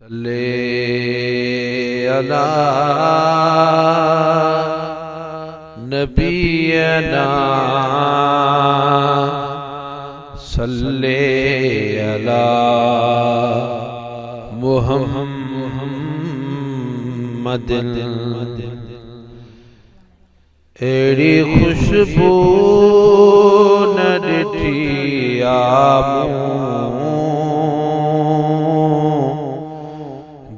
सल्ले अला नबीना सल्ले अला मुहम्मद। एड़ी खुशबू न ॾिठी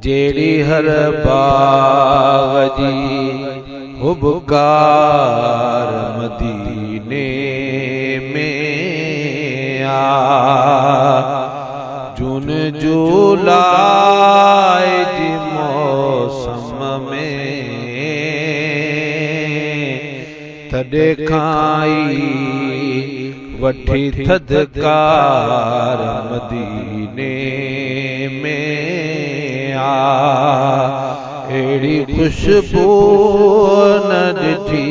जेड़ी हर बाग जी हुबकार मदीने में आ जून जुलाई जी मौसम में तॾे खाई वठी थदकार मदीने में एड़ी खुशबू न ॾिठी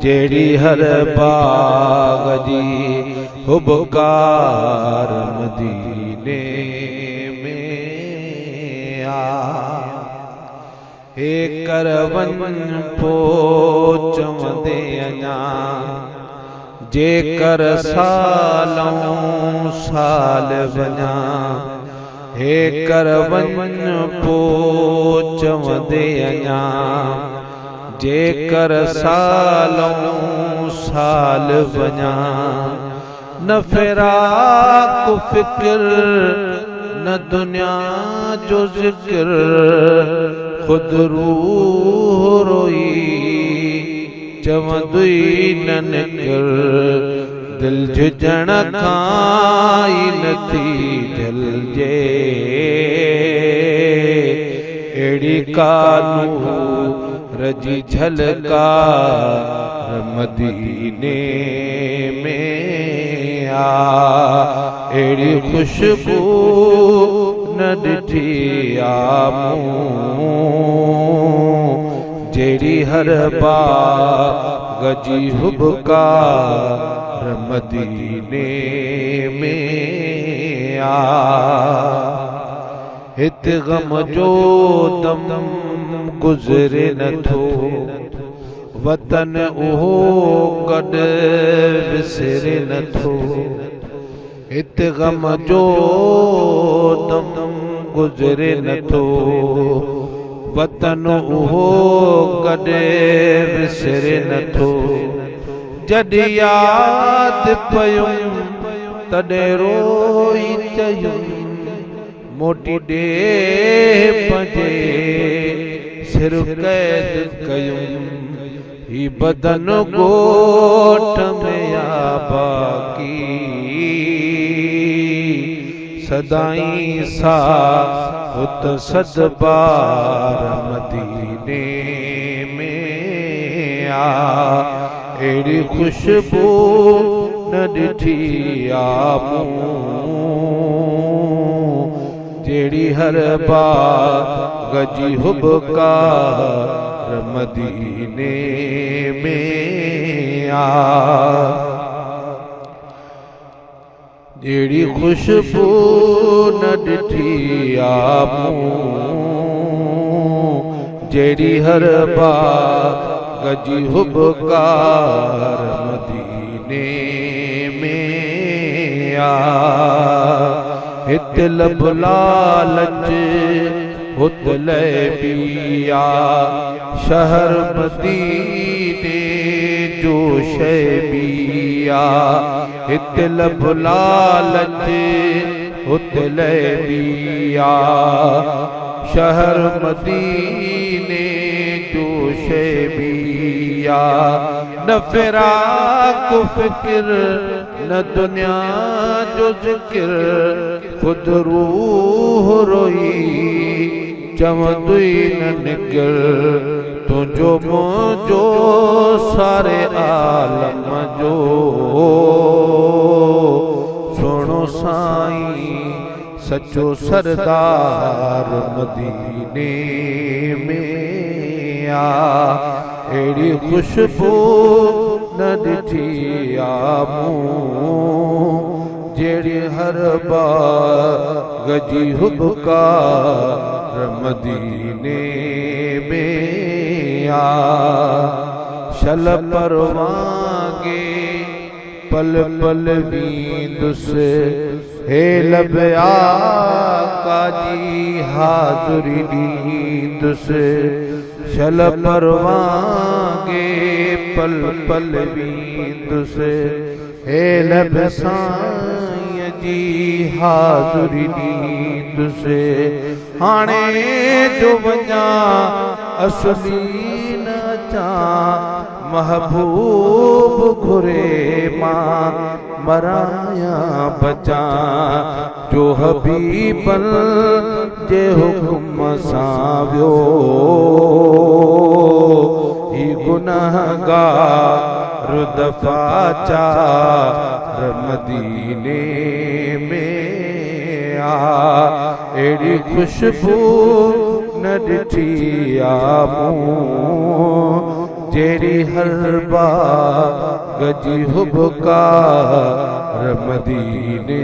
जेड़ी हर बाग जी हुबकार मदीने में हे करवन पोचवंदे अञा जेकर सालों साल वञा हे करवन पोचवंदे अञा जेकर सालों साल वञा न फिराक फिक्र न दुनिया जो जिक्र खुद रूह रोई चवंदुई न निकर दिल झुजण खाई नथी झलजे एड़ी कानू रजी झलकार मदीने में आ एड़ी खुशबू न ॾिठी जेड़ी हर बाग जी हुबकार मदीने में आ हित गम जो दम गुज़रे नथो वतन उहो गॾ विसरे नथो हित गम जो दम गुज़रे नथो वतन उहो गॾे विसरे नथो जॾहिं याद पयुम तॾहिं रोई चयुम मोटी ॾे पंहिंजे सिर क़ैद कयुम ही बदन ॻोठ में आ बाक़ी सदाई सा उत सदबार मदीने में आ एड़ी खुशबू न ॾिठी जेड़ी हर बाग जी हुबकार मदीने में आ जेड़ी खुशबू न ॾिठी जेड़ी हर बाग जी हुबकार मदीने में आ हित लब लालच हुत लैबिया शहर मदीने जो शैबिया हित लब लालच हुत लैबिया शहर मदीने जो शैबिया न फिराक फिक्र न दुनिया जो जिक्र खुद रूह रोई चवंदुई न निकर तुझो मुझो सारे आलम जो सुनो साईं सचो सरदार मदीने में आ एड़ी खुशबू न ॾिठी जेड़ी हर बाग जी हुबकार मदीने में आ शल परवांगे पल पल वींदुस हे लब आका जी हाज़ुरी ॾींदुस शल परवांगे पल पल वींदुस हे लब साईं जी हाज़ुरी ॾींदुस हाणे जो वञा असली न अचां महबूब घुरे मां मराया बचा जो हबीबन जे हुक्म सां वियो ही गुनहगार दफ़ा चार मदीने में आ एड़ी खुशबू न ॾिठी आ मूं जेड़ी हर बाग जी हुबकार मदीने